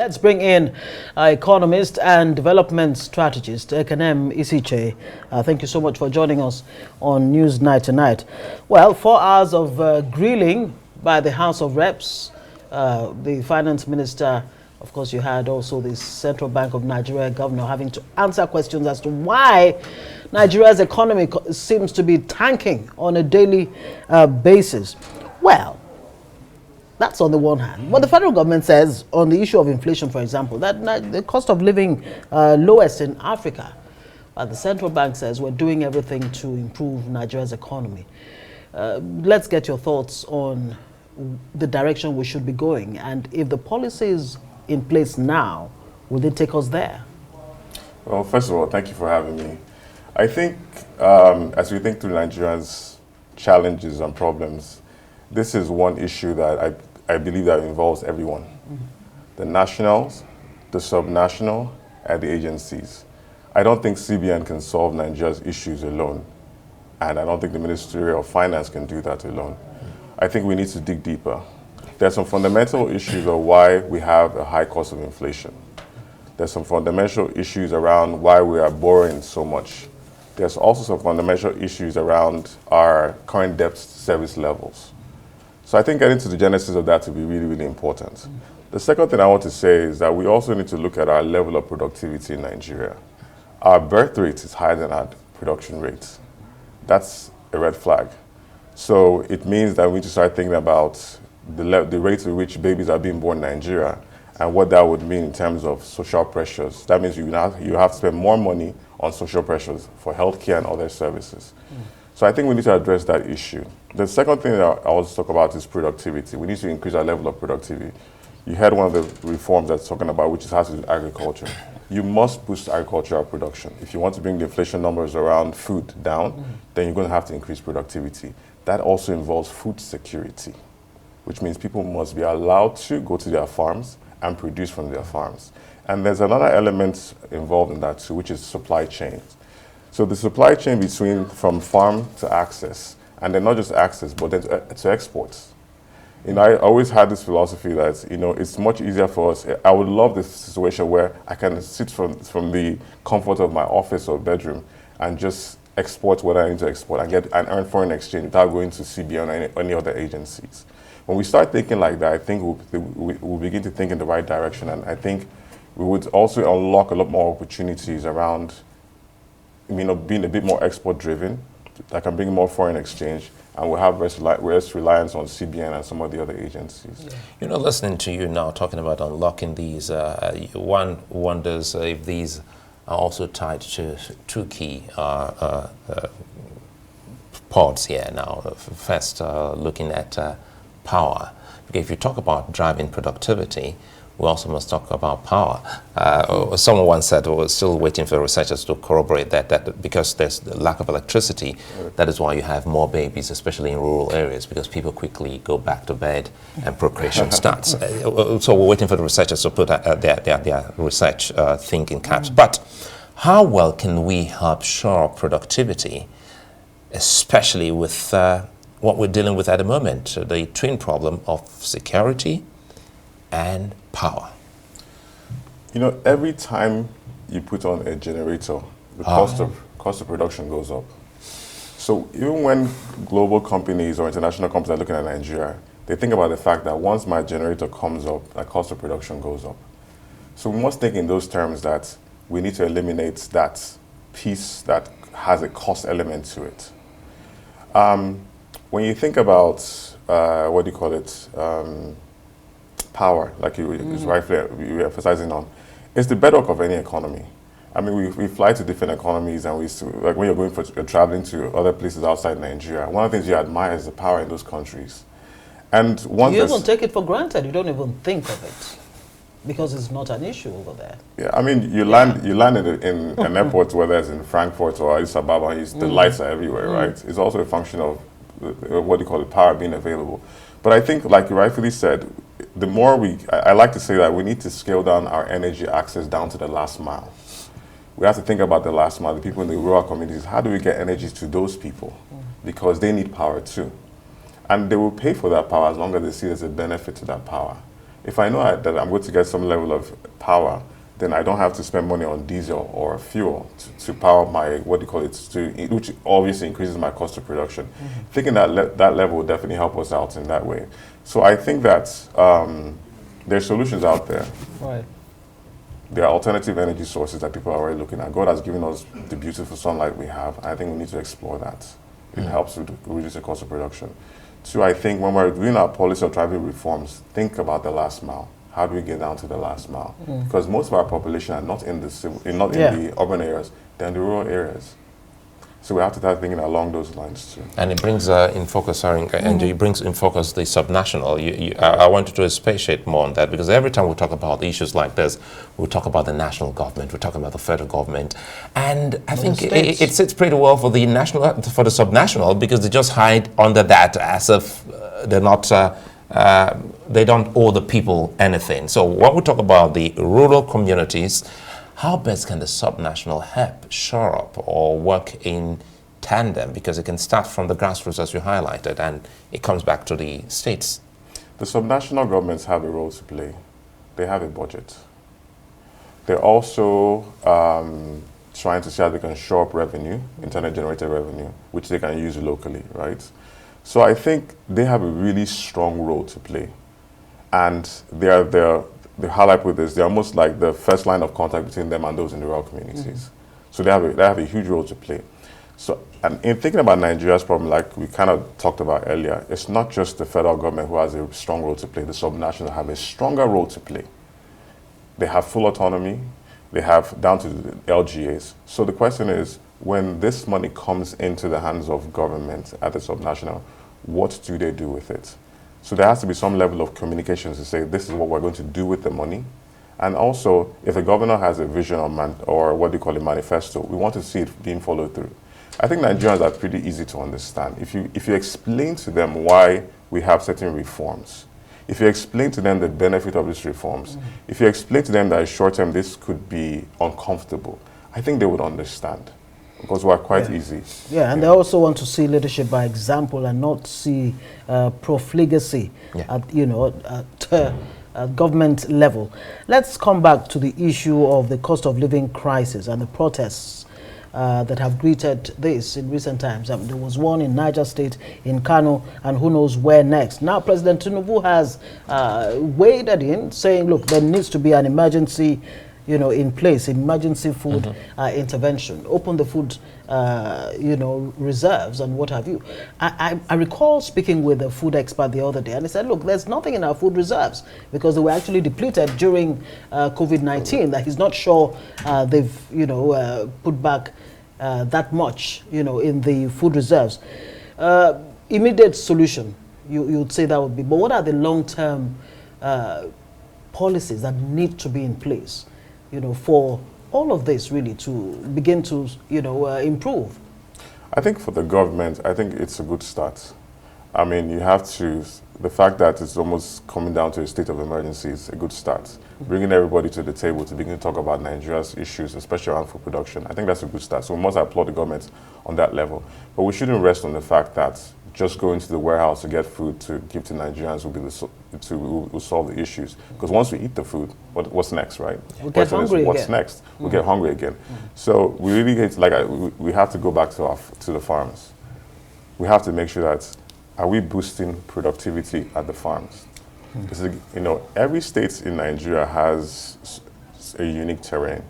Let's bring in economist and development strategist, Ekenem Isichei. Thank you so much for joining us on News Night tonight. Well, 4 hours of grilling by the House of Reps, the finance minister. Of course, you had also the Central Bank of Nigeria governor having to answer questions as to why Nigeria's economy seems to be tanking on a daily basis. Well, that's on the one hand. But the federal government says on the issue of inflation, for example, that the cost of living lowest in Africa. The central bank says we're doing everything to improve Nigeria's economy. Let's get your thoughts on the direction we should be going, and if the policy is in place now, will it take us there? Well, first of all, thank you for having me. I think as we think through Nigeria's challenges and problems, this is one issue that I believe that involves everyone. The nationals, the subnational, and the agencies. I don't think CBN can solve Nigeria's issues alone. And I don't think the Ministry of Finance can do that alone. I think we need to dig deeper. There's some fundamental issues of why we have a high cost of inflation. There's some fundamental issues around why we are borrowing so much. There's also some fundamental issues around our current debt service levels. So I think getting to the genesis of that will be really, really important. The second thing I want to say is that we also need to look at our level of productivity in Nigeria. Our birth rate is higher than our production rate. That's a red flag. So it means that we need to start thinking about the rate at which babies are being born in Nigeria and what that would mean in terms of social pressures. That means you have to spend more money on social pressures for healthcare and other services. So I think we need to address that issue. The second thing that I want to talk about is productivity. We need to increase our level of productivity. You heard one of the reforms that's talking about, which has to do with agriculture. You must boost agricultural production. If you want to bring the inflation numbers around food down, then you're going to have to increase productivity. That also involves food security, which means people must be allowed to go to their farms and produce from their farms. And there's another element involved in that too, which is supply chains. So the supply chain from farm to access, and then not just access, but then to exports. I always had this philosophy that, it's much easier for us. I would love this situation where I can sit from the comfort of my office or bedroom and just export what I need to export and earn foreign exchange without going to CBN or any other agencies. When we start thinking like that, I think we'll begin to think in the right direction, and I think we would also unlock a lot more opportunities around being a bit more export-driven, that can bring more foreign exchange, and we'll have less reliance on CBN and some of the other agencies. Yeah. Listening to you now talking about unlocking these, one wonders if these are also tied to two key pods here now. First, looking at power. Because if you talk about driving productivity, we also must talk about power. Someone once said we're still waiting for researchers to corroborate that because there's the lack of electricity, that is why you have more babies, especially in rural areas, because people quickly go back to bed and procreation starts. So we're waiting for the researchers to put their research thing in caps. But how well can we help shore productivity, especially with what we're dealing with at the moment, the twin problem of security and power? Every time you put on a generator, the cost of production goes up. So even when global companies or international companies are looking at Nigeria, they think about the fact that once my generator comes up, the cost of production goes up. So we must think in those terms that we need to eliminate that piece that has a cost element to it. When you think about, power, like you were emphasizing on, it's the bedrock of any economy. We fly to different economies, and like when you're traveling to other places outside Nigeria, one of the things you admire is the power in those countries. And once you even take it for granted. You don't even think of it because it's not an issue over there. Yeah, you land in an airport, whether it's in Frankfurt or Addis Ababa, the lights are everywhere, right? It's also a function of power being available. But I think, like you rightfully said, the more I like to say that we need to scale down our energy access down to the last mile. We have to think about the last mile, the people in the rural communities. How do we get energy to those people? Because they need power too. And they will pay for that power as long as they see there's a benefit to that power. If I know that I'm going to get some level of power, then I don't have to spend money on diesel or fuel to power my, what do you call it, which obviously increases my cost of production. Thinking that that level will definitely help us out in that way. So I think that there's solutions out there. Right. There are alternative energy sources that people are already looking at. God has given us the beautiful sunlight we have. I think we need to explore that. It helps with reducing cost of production. Two, I think when we're doing our policy of traffic reforms, think about the last mile. How do we get down to the last mile? Because most of our population are not in the urban areas, they're in the rural areas. So we have to start thinking along those lines too. And it brings in focus, and it brings in focus the subnational. I wanted to expatiate more on that, because every time we talk about issues like this, we talk about the national government, we're talking about the federal government, and I think it sits pretty well for the subnational, because they just hide under that as if they're not. They don't owe the people anything. So when we talk about the rural communities, how best can the subnational help shore up or work in tandem? Because it can start from the grassroots, as you highlighted, and it comes back to the states. The subnational governments have a role to play. They have a budget. They're also trying to see how they can shore up revenue, internet-generated revenue, which they can use locally, right? So I think they have a really strong role to play. And the highlight with this, they're almost like the first line of contact between them and those in the rural communities. So they have a huge role to play. So, and in thinking about Nigeria's problem, like we kind of talked about earlier, it's not just the federal government who has a strong role to play. The subnational have a stronger role to play. They have full autonomy. They have down to the LGAs. So the question is, when this money comes into the hands of government at the subnational, what do they do with it? So there has to be some level of communication to say, this is what we're going to do with the money. And also, if a governor has a vision or what do you call a manifesto, we want to see it being followed through. I think Nigerians are pretty easy to understand. If you explain to them why we have certain reforms, if you explain to them the benefit of these reforms, if you explain to them that short term this could be uncomfortable, I think they would understand. Because we're quite easy. Yeah, and they also want to see leadership by example and not see profligacy at government level. Let's come back to the issue of the cost of living crisis and the protests that have greeted this in recent times. There was one in Niger State, in Kano, and who knows where next. Now, President Tinubu has waded in, saying, look, there needs to be an emergency in place, emergency food intervention, open the food, reserves and what have you. I recall speaking with a food expert the other day, and he said, look, there's nothing in our food reserves because they were actually depleted during COVID-19, that he's not sure they've, put back that much, in the food reserves. Immediate solution, you'd say that would be, but what are the long-term policies that need to be in place for all of this really to begin to, improve? I think for the government, I think it's a good start. I mean, you have to, the fact that it's almost coming down to a state of emergency is a good start. Bringing everybody to the table to begin to talk about Nigeria's issues, especially around food production, I think that's a good start. So we must applaud the government on that level. But we shouldn't rest on the fact that just going to the warehouse to get food to give to Nigerians will solve the issues. Because once we eat the food, what's next, right? We'll get hungry what's next? We'll get hungry again. So we really get, we have to go back to the farms. We have to make sure that, are we boosting productivity at the farms? Because, every state in Nigeria has a unique terrain.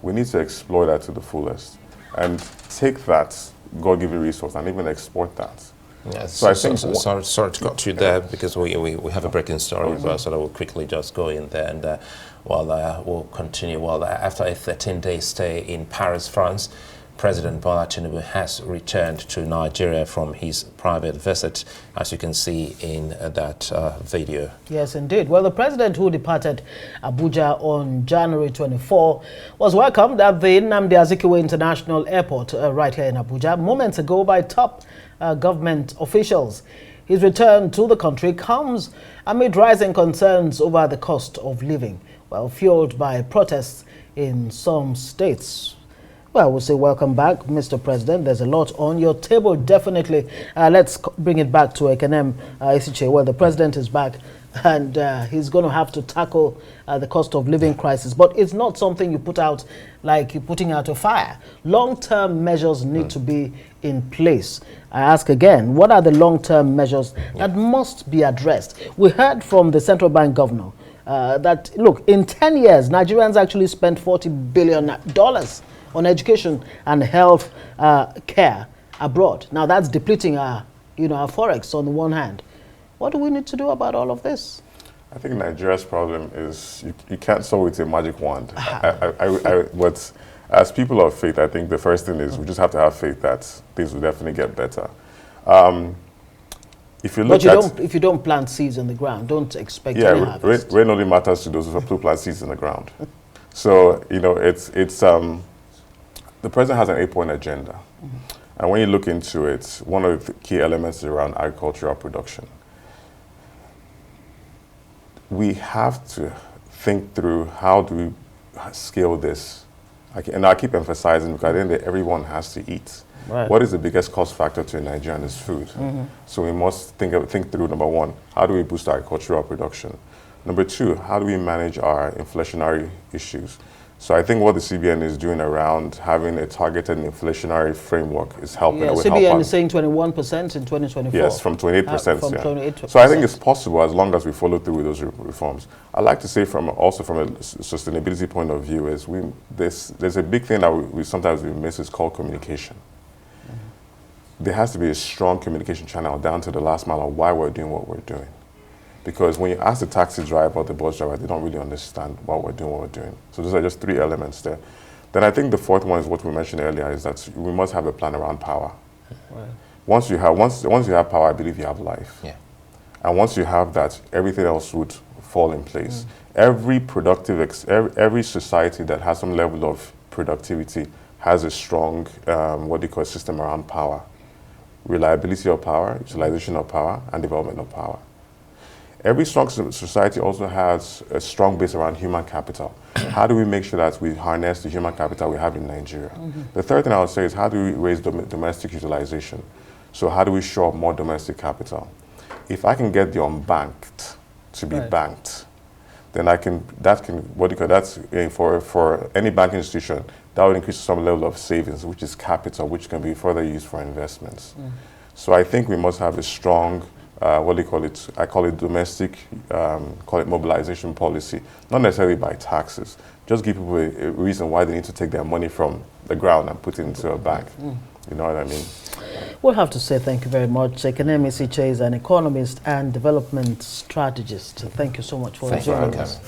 We need to explore that to the fullest and take that God-given resource and even export that. Yes, so I think sorry to cut you there, because we have a breaking story, so that we'll quickly just go in there, and we'll continue. Well, after a 13-day stay in Paris, France, President Bola Tinubu has returned to Nigeria from his private visit, as you can see in that video. Yes, indeed. Well, the president, who departed Abuja on January 24, was welcomed at the Nnamdi Azikiwe International Airport right here in Abuja moments ago by top government officials. His return to the country comes amid rising concerns over the cost of living, fueled by protests in some states. Well, we'll say welcome back, Mr. President. There's a lot on your table, definitely. Let's bring it back to Ekenem, Isichei. Well, the president is back, and he's going to have to tackle the cost of living crisis. But it's not something you put out like you're putting out a fire. Long-term measures need to be in place. I ask again, what are the long-term measures that must be addressed? We heard from the central bank governor that, look, in 10 years, Nigerians actually spent $40 billion on education and health care abroad. Now that's depleting our forex on the one hand. What do we need to do about all of this? I think Nigeria's problem is you can't solve it with a magic wand. But as people of faith, I think the first thing is we just have to have faith that things will definitely get better. If you look if you don't plant seeds in the ground, don't expect any harvest. Rain only matters to those who plant seeds in the ground. So the president has an 8-point agenda. And when you look into it, one of the key elements is around agricultural production. We have to think through how do we scale this. And I keep emphasizing because at the end of the day, everyone has to eat. Right. What is the biggest cost factor to a Nigerian is food. So we must think through, number one, how do we boost our agricultural production? Number two, how do we manage our inflationary issues? So I think what the CBN is doing around having a targeted inflationary framework is helping. Yeah, CBN is saying 21% in 2024. Yes, from 28%. From 28%. So I think it's possible as long as we follow through with those reforms. I'd like to say also from a sustainability point of view is there's a big thing that we sometimes miss is called communication. There has to be a strong communication channel down to the last mile of why we're doing what we're doing. Because when you ask the taxi driver or the bus driver, they don't really understand what we're doing. So those are just 3 elements there. Then I think the fourth one is what we mentioned earlier, is that we must have a plan around power. Right. Once you have power, I believe you have life. Yeah. And once you have that, everything else would fall in place. Every every society that has some level of productivity has a strong, system around power. Reliability of power, utilization of power, and development of power. Every strong society also has a strong base around human capital. How do we make sure that we harness the human capital we have in Nigeria? The third thing I would say is how do we raise domestic utilization? So how do we show up more domestic capital? If I can get the unbanked to be banked, then for any banking institution, that would increase some level of savings, which is capital, which can be further used for investments. So I think we must have a strong I call it domestic, call it mobilization policy, not necessarily by taxes. Just give people a reason why they need to take their money from the ground and put it into a bank. You know what I mean? We'll have to say thank you very much. Ekenem Isichei is an economist and development strategist. Thank you so much for joining us.